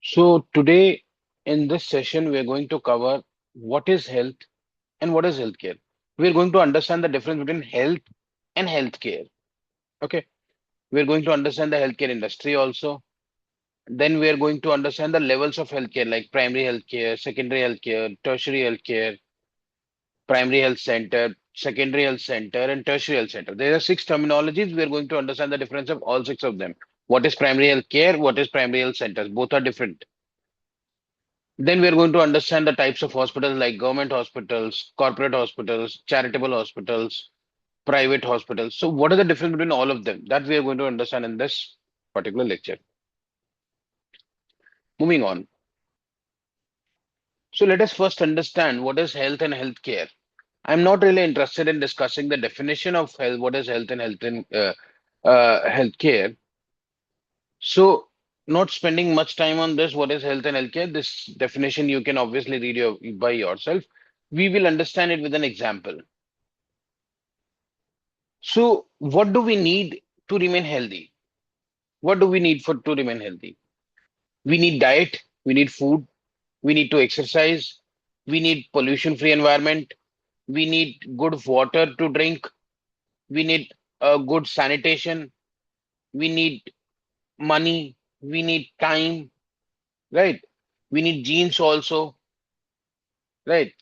So today in this session, we are going to cover what is health and what is healthcare. We are going to understand the difference between health and healthcare. Okay. We are going to understand the healthcare industry also. Then we are going to understand the levels of healthcare like primary healthcare, secondary healthcare, tertiary healthcare, primary health center, secondary health center, and tertiary health center. There are six terminologies. We are going to understand the difference of all six of them. What is primary health care? What is primary health centers? Both are different. Then we are going to understand the types of hospitals like government hospitals, corporate hospitals, charitable hospitals, private hospitals. So what is the difference between all of them? That we are going to understand in this particular lecture. Moving on. So let us first understand what is health and healthcare. I'm not really interested in discussing the definition of health, what is health and healthcare. So not spending much time on this, what is health and healthcare? This definition you can obviously read by yourself. We will understand it with an example. So, what do we need to remain healthy? What do we need for to remain healthy? We need diet, we need food, we need to exercise, we need pollution-free environment, we need good water to drink, we need good sanitation, we need money, we need time, right? We need genes also, right?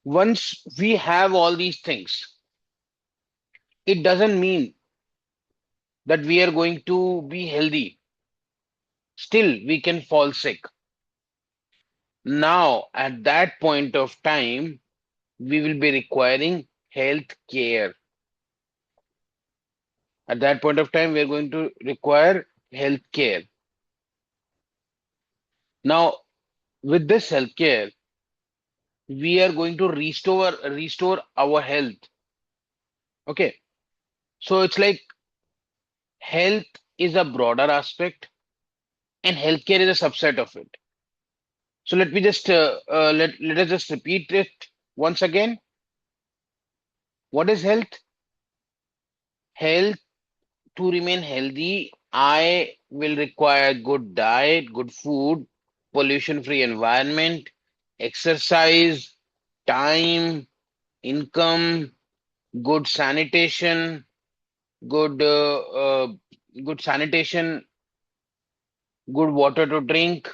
Once we have all these things, it doesn't mean that we are going to be healthy. Still, we can fall sick. Now, at that point of time, we will be requiring health care. At that point of time, we are going to require health care. Now, with this health care, we are going to restore our health. Okay. So it's like health is a broader aspect and healthcare is a subset of it. So let me just let us just repeat it once again. What is health? Health, to remain healthy, I will require good diet, good food, pollution-free environment, exercise, time, income, good sanitation, good good sanitation, good water to drink,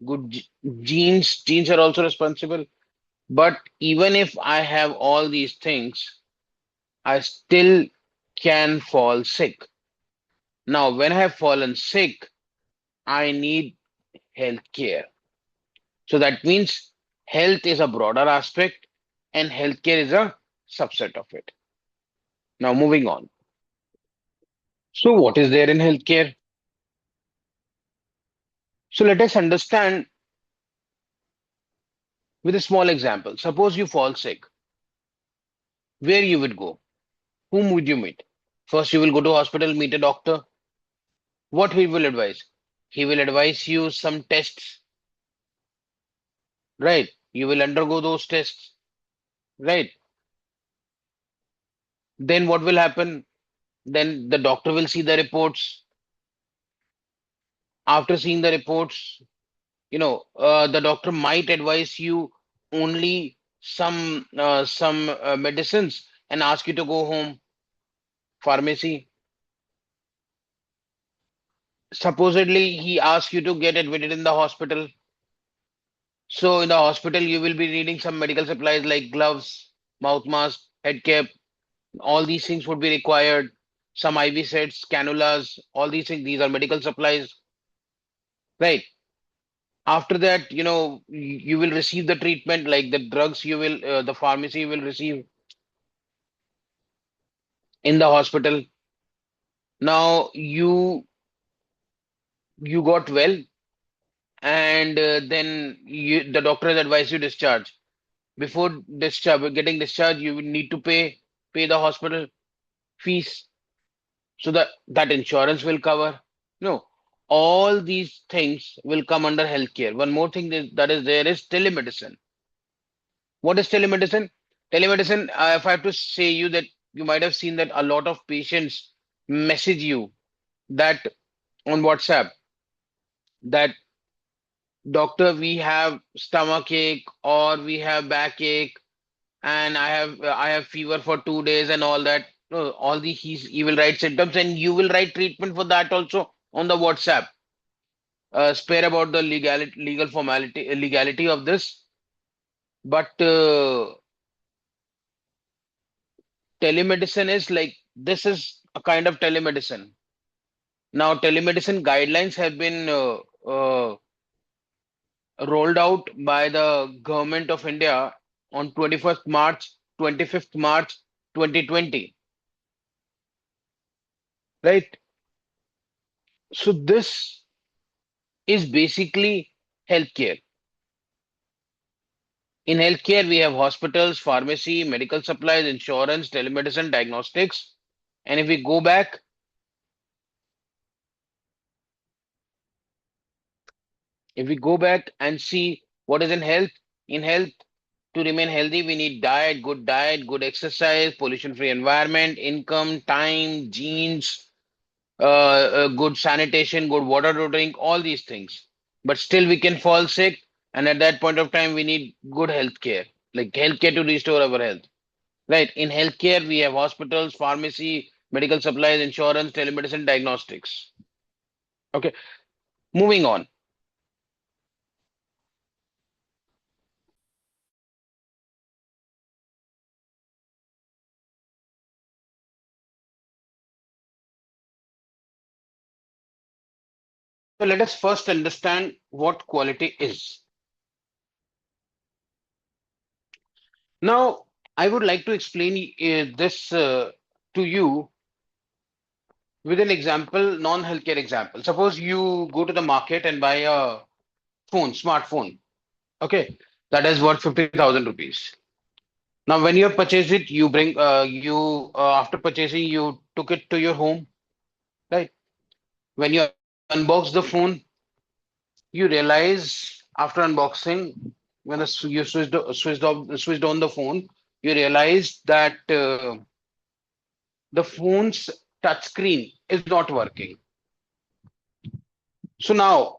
good genes. Genes are also responsible. But even if I have all these things, I still can fall sick. Now, when I have fallen sick, I need health care. So that means health is a broader aspect and healthcare is a subset of it. Now, moving on. So, what is there in healthcare? So, let us understand with a small example. Suppose you fall sick, where you would go? Whom would you meet? First, you will go to hospital, meet a doctor. What he will advise? He will advise you some tests, right? You will undergo those tests, right? Then what will happen? Then the doctor will see the reports. After seeing the reports, the doctor might advise you only some medicines and ask you to go home. Pharmacy. Supposedly, he asks you to get admitted in the hospital. So in the hospital, you will be needing some medical supplies like gloves, mouth mask, head cap. All these things would be required. Some IV sets, cannulas, all these things. These are medical supplies, right? After that, you will receive the treatment like the drugs the pharmacy will receive in the hospital. Now you got well, and then the doctor has advised you discharge. Before getting discharged, you will need to pay the hospital fees so that insurance will cover. No, all these things will come under healthcare. One more thing that is there is telemedicine. What is telemedicine? Telemedicine, if I have to say you that you might have seen that a lot of patients message you that on WhatsApp. that doctor, we have stomach ache or we have backache, and I have fever for 2 days and all that. No, all the he will write symptoms, and you will write treatment for that also on the WhatsApp. Spare about the legal formality, legality of this, but telemedicine is like, this is a kind of telemedicine. Now, telemedicine guidelines have been rolled out by the government of India on 21st March, 25th March 2020, right? So this is basically healthcare. In healthcare, we have hospitals, pharmacy, medical supplies, insurance, telemedicine, diagnostics. And if we go back and see what is in health, to remain healthy, we need diet, good exercise, pollution-free environment, income, time, genes, good sanitation, good water to drink, all these things. But still, we can fall sick, and at that point of time, we need good healthcare, like healthcare to restore our health. Right? In healthcare, we have hospitals, pharmacy, medical supplies, insurance, telemedicine, diagnostics. Okay, moving on. So let us first understand what quality is. Now, I would like to explain this to you with an example, non-healthcare example. Suppose you go to the market and buy a smartphone. Okay, that is worth 50,000 rupees. Now, when you have purchased it, you bring you after purchasing, you took it to your home, right? When you unbox the phone, you realize after unboxing, when you switched on the phone, you realize that the phone's touchscreen is not working. So now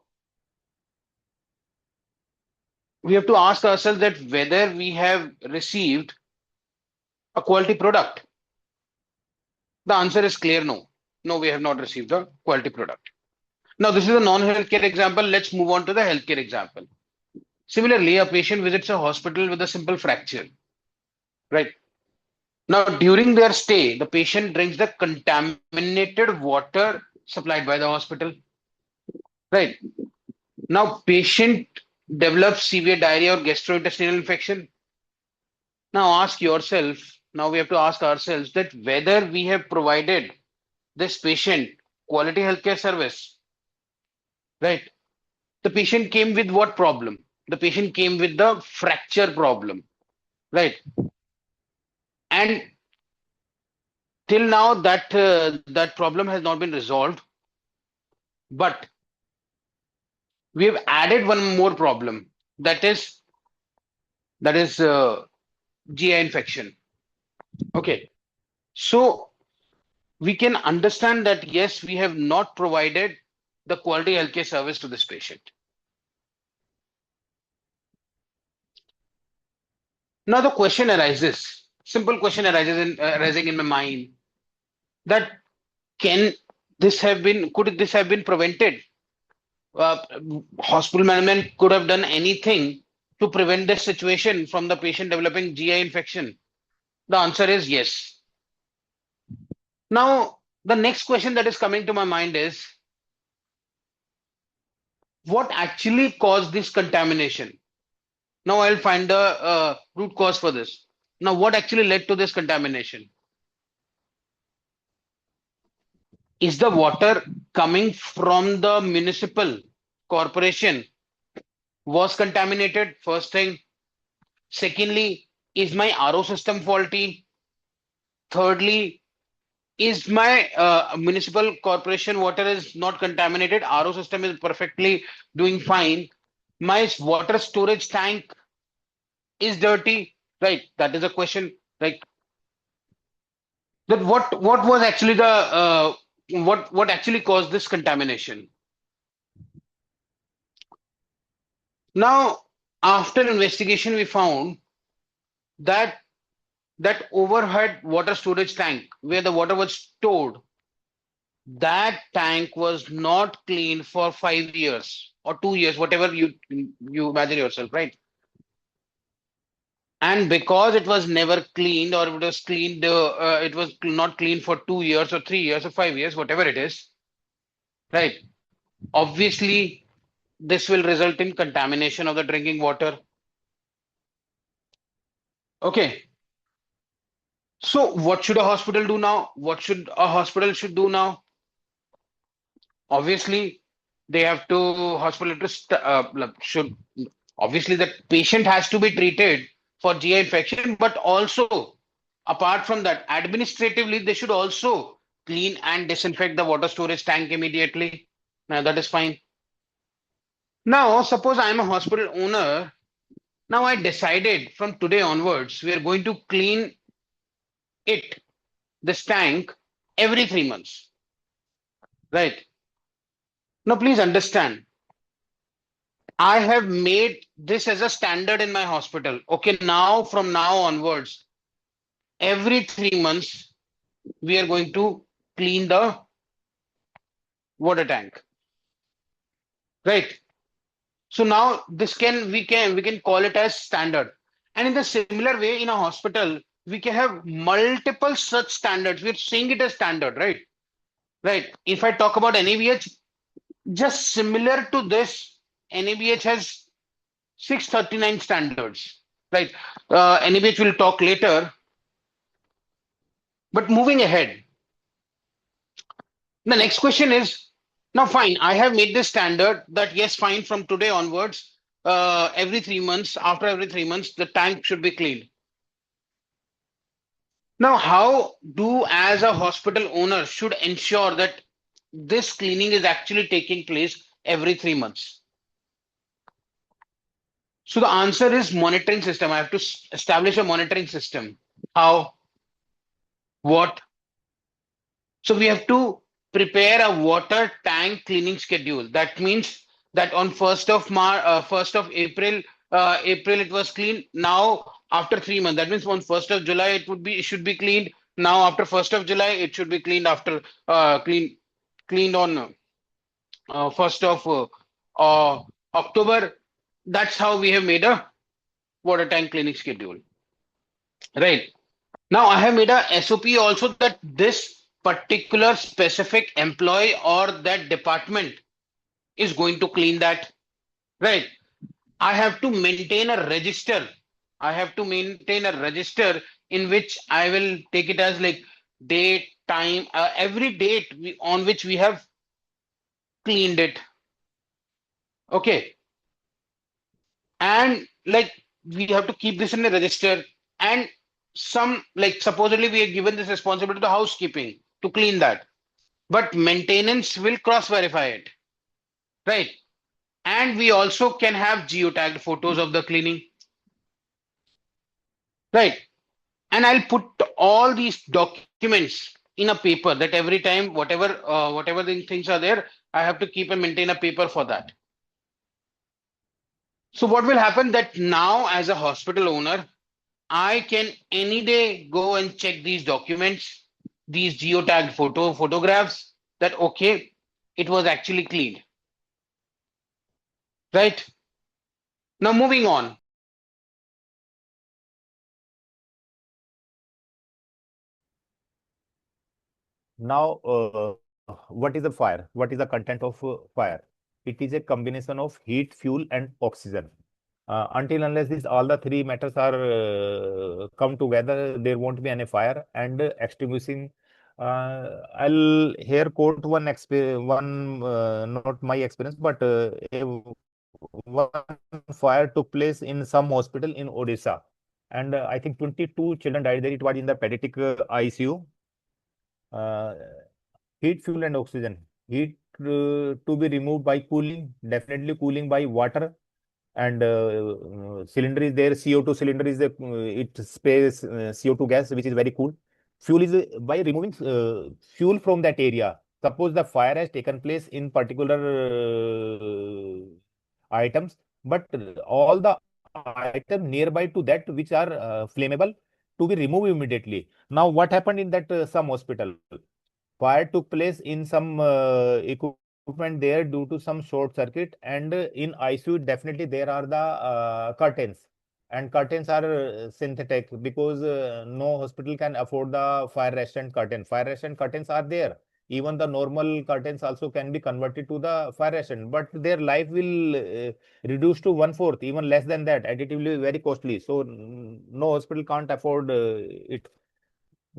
we have to ask ourselves that whether we have received a quality product. The answer is clear no. No, we have not received a quality product. Now, this is a non-healthcare example. Let's move on to the healthcare example. Similarly, a patient visits a hospital with a simple fracture, right? Now, during their stay, the patient drinks the contaminated water supplied by the hospital, right? Now, patient develops severe diarrhea or gastrointestinal infection. Now, ask yourself, now we have to ask ourselves that whether we have provided this patient quality healthcare service, right? The patient came with what problem? The patient came with the fracture problem, right? And till now, that problem has not been resolved, but we have added one more problem. That is GI infection. Okay, so we can understand that yes, we have not provided the quality healthcare service to this patient. Now the question arises, simple question arises arising in my mind, that can could this have been prevented? uh, Hospital management could have done anything to prevent this situation from the patient developing GI infection? The answer is yes. Now, the next question that is coming to my mind is, what actually caused this contamination? Now, I'll find the root cause for this. Now, what actually led to this contamination? Is the water coming from the municipal corporation was contaminated? First thing. Secondly, is my RO system faulty? Thirdly, is my municipal corporation water is not contaminated? RO system is perfectly doing fine. My water storage tank is dirty, right? That is a question. Like that, what was actually the what actually caused this contamination? Now, after investigation, we found that that overhead water storage tank where the water was stored, that tank was not cleaned for 5 years or 2 years, whatever you imagine yourself, right? And because it was never cleaned, or it was cleaned, it was not cleaned for 2 years or 3 years or 5 years, whatever it is, right? Obviously, this will result in contamination of the drinking water. Okay. So what should a hospital do now? What should a hospital should do now? Obviously, they have to hospital to should obviously the patient has to be treated for GI infection, but also apart from that, administratively they should also clean and disinfect the water storage tank immediately. Now that is fine. Now, suppose I am a hospital owner. Now I decided from today onwards we are going to clean it, this tank, every 3 months. Right. Now, please understand, I have made this as a standard in my hospital. Okay, now from now onwards, every 3 months, we are going to clean the water tank. Right. So now this can call it as standard. And in the similar way, in a hospital, we can have multiple such standards. We're seeing it as standard, right? Right. If I talk about NABH, just similar to this, NABH has 639 standards, right? NABH will talk later. But moving ahead, the next question is, now fine, I have made this standard that yes, fine, from today onwards, every 3 months, after every 3 months, the tank should be cleaned. Now, how do as a hospital owner should ensure that this cleaning is actually taking place every 3 months? So the answer is monitoring system. I have to establish a monitoring system. How? What? So we have to prepare a water tank cleaning schedule. That means that on 1st of April, April it was cleaned. Now after 3 months, that means on 1st of July it should be cleaned. Now after 1st of July it should be cleaned after cleaned on 1st of October. That's how we have made a water tank cleaning schedule. Right. Now I have made a SOP also that this particular specific employee or that department is going to clean that. Right. I have to maintain a register. I have to maintain a register in which I will take it as like date, time, every date on which we have cleaned it. Okay. And like we have to keep this in the register, and some like supposedly we are given this responsibility to housekeeping to clean that, but maintenance will cross verify it, right? And we also can have geotagged photos of the cleaning, right? And I'll put all these documents in a paper that every time whatever the things are there, I have to keep and maintain a paper for that. So what will happen that now as a hospital owner, I can any day go and check these documents, these geotagged photographs, that okay, it was actually cleaned. Right? Now moving on. Now, what is a fire? What is the content of fire? It is a combination of heat, fuel, and oxygen. Until unless this all the three matters are come together, there won't be any fire. And extinguishing. I'll here quote one not my experience, but one fire took place in some hospital in Odisha, and I think 22 children died there. It was in the pediatric ICU. Uh, Heat, fuel, and oxygen. Heat to be removed by cooling, definitely cooling by water, and cylinder is there. CO2 cylinder is the it sprays CO2 gas, which is very cool. Fuel is by removing fuel from that area. Suppose the fire has taken place in particular items, but all the items nearby to that which are flammable to be removed immediately. Now, what happened in that some hospital? Fire took place in some equipment there due to some short circuit, and in ICU definitely there are the curtains, and curtains are synthetic because no hospital can afford the fire resistant curtain. Fire resistant curtains are there. Even the normal curtains also can be converted to the fire resistant, but their life will reduce to one fourth, even less than that, additively very costly. So no hospital can't afford it.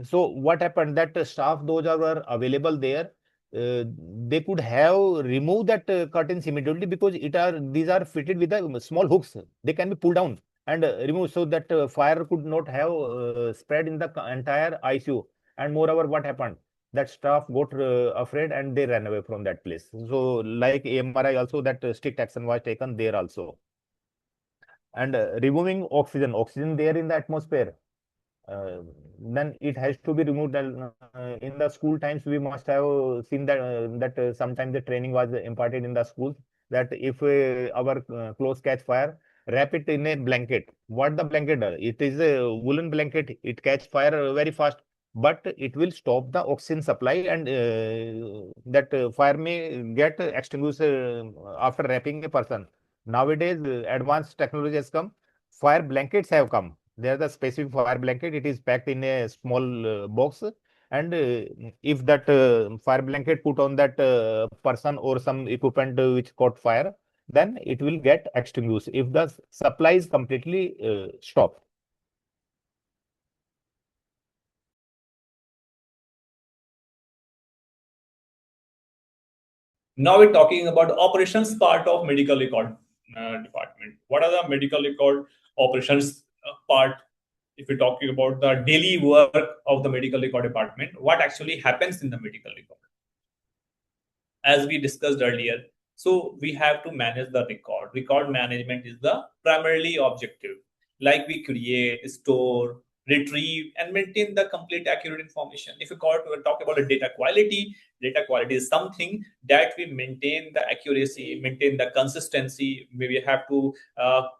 So what happened that staff, those are were available there, they could have removed that curtains immediately because it are these are fitted with the small hooks. They can be pulled down and removed so that fire could not have spread in the entire ICU. And moreover, what happened? That staff got afraid and they ran away from that place. So like AMRI also, that strict action was taken there also. And removing oxygen there in the atmosphere, uh, then it has to be removed. And in the school times, we must have seen that sometimes the training was imparted in the schools that if our clothes catch fire, wrap it in a blanket. What the blanket does? It is a woolen blanket. It catch fire very fast, but it will stop the oxygen supply, and that fire may get extinguished after wrapping a person. Nowadays, advanced technology has come. Fire blankets have come. There is a specific fire blanket. It is packed in a small box, and if that fire blanket put on that person or some equipment which caught fire, then it will get extinguished if the supply is completely stopped. Now we're talking about the operations part of medical record department. What are the medical record operations part? If we're talking about the daily work of the medical record department, what actually happens in the medical record? As we discussed earlier, so we have to manage the record management is the primarily objective, like we create, store, retrieve and maintain the complete accurate information. If we talk about the data quality is something that we maintain the accuracy, maintain the consistency. We have to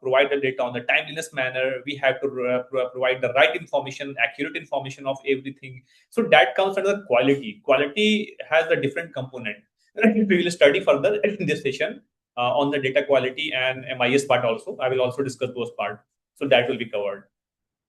provide the data on the timeliness manner. We have to provide the right information, accurate information of everything. So that comes under the quality has a different component. We will study further in this session on the data quality and MIS part also. I will also discuss those parts. So that will be covered.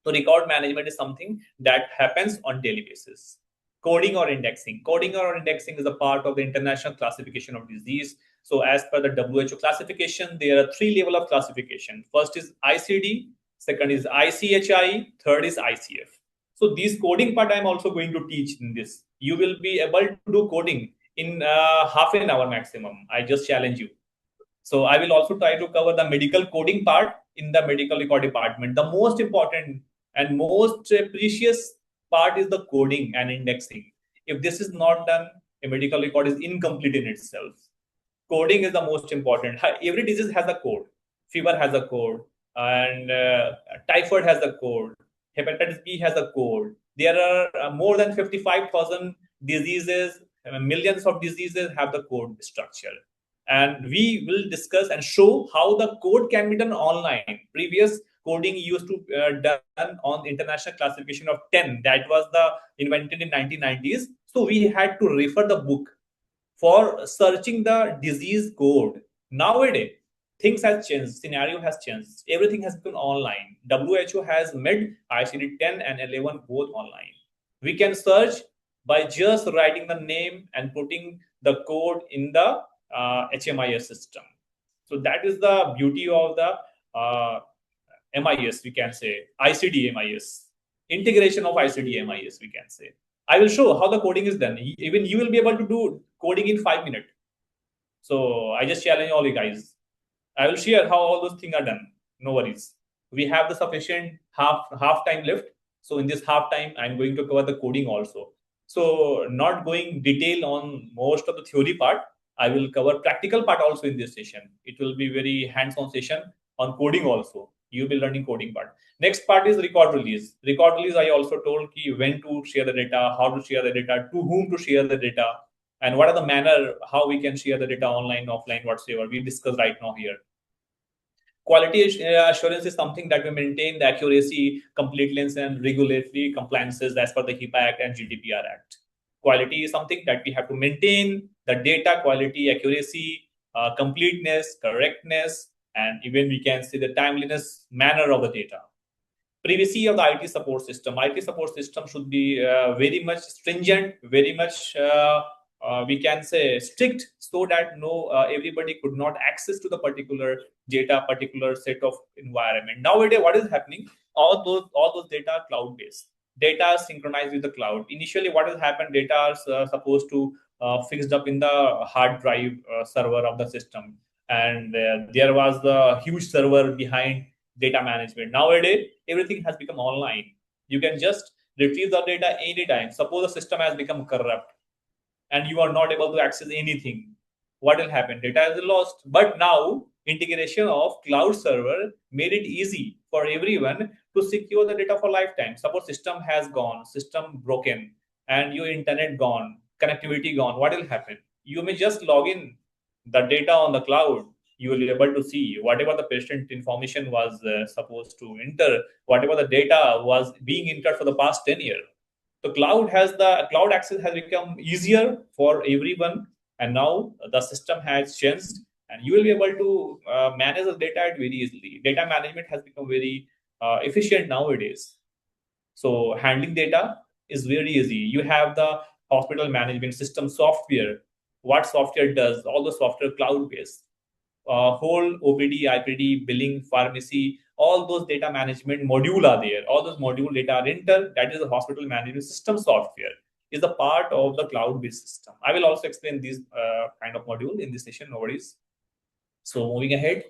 So record management is something that happens on daily basis. Coding or indexing. Coding or indexing is a part of the international classification of disease. So as per the WHO classification, there are 3 levels of classification. First is ICD, second is ICHI, third is ICF. So this coding part I'm also going to teach in this. You will be able to do coding in half an hour maximum. I just challenge you. So I will also try to cover the medical coding part in the medical record department. The most important and most precious part is the coding and indexing. If this is not done, a medical record is incomplete in itself. Coding is the most important. Every disease has a code. Fever has a code, and typhoid has a code. Hepatitis B has a code. There are more than 55,000 diseases. Millions of diseases have the code structure. And we will discuss and show how the code can be done online. Previous coding used to done on international classification of 10. That was the invented in 1990s. So we had to refer the book for searching the disease code. Nowadays, things have changed, scenario has changed. Everything has been online. WHO has made ICD-10 and 11 both online. We can search by just writing the name and putting the code in the HMIS system. So that is the beauty of the MIS, we can say, ICD MIS, integration of ICD MIS, we can say. I will show how the coding is done. Even you will be able to do coding in 5 minutes. So I just challenge all you guys. I will share how all those things are done. No worries. We have the sufficient half time left. So in this half time, I'm going to cover the coding also. So not going detail on most of the theory part. I will cover practical part also in this session. It will be very hands-on session on coding also. You'll be learning coding part. Next part is record release. Record release, I also told you when to share the data, how to share the data, to whom to share the data, and what are the manner how we can share the data online, offline, whatsoever. We discuss right now here. Quality assurance is something that we maintain the accuracy, completeness, and regulatory compliances as per the HIPAA Act and GDPR Act. Quality is something that we have to maintain the data quality, accuracy, completeness, correctness, and even we can see the timeliness manner of the data. Privacy of the IT support system. IT support system should be very much stringent, very much we can say strict, so that everybody could not access to the particular data, particular set of environment. Nowadays, what is happening? All those data are cloud based. Data is synchronized with the cloud. Initially, what has happened? Data is supposed to fixed up in the hard drive server of the system, and there was the huge server behind data management. Nowadays, everything has become online. You can just retrieve the data anytime. Suppose the system has become corrupt and you are not able to access anything. What will happen? Data is lost. But now, integration of cloud server made it easy for everyone to secure the data for lifetime. Suppose system has gone, system broken, and your internet gone, connectivity gone. What will happen? You may just log in the data on the cloud. You will be able to see whatever the patient information was supposed to enter, whatever the data was being entered for the past 10 years. The cloud access has become easier for everyone, and now the system has changed, and you will be able to manage the data very easily. Data management has become very efficient nowadays. So handling data is very easy. You have the hospital management system software. What software does? All the software cloud-based. Whole OPD, IPD, billing, pharmacy, all those data management module are there. All those module data are entered. That is the hospital management system software. Is a part of the cloud-based system. I will also explain these kind of module in this session. No worries. So moving ahead.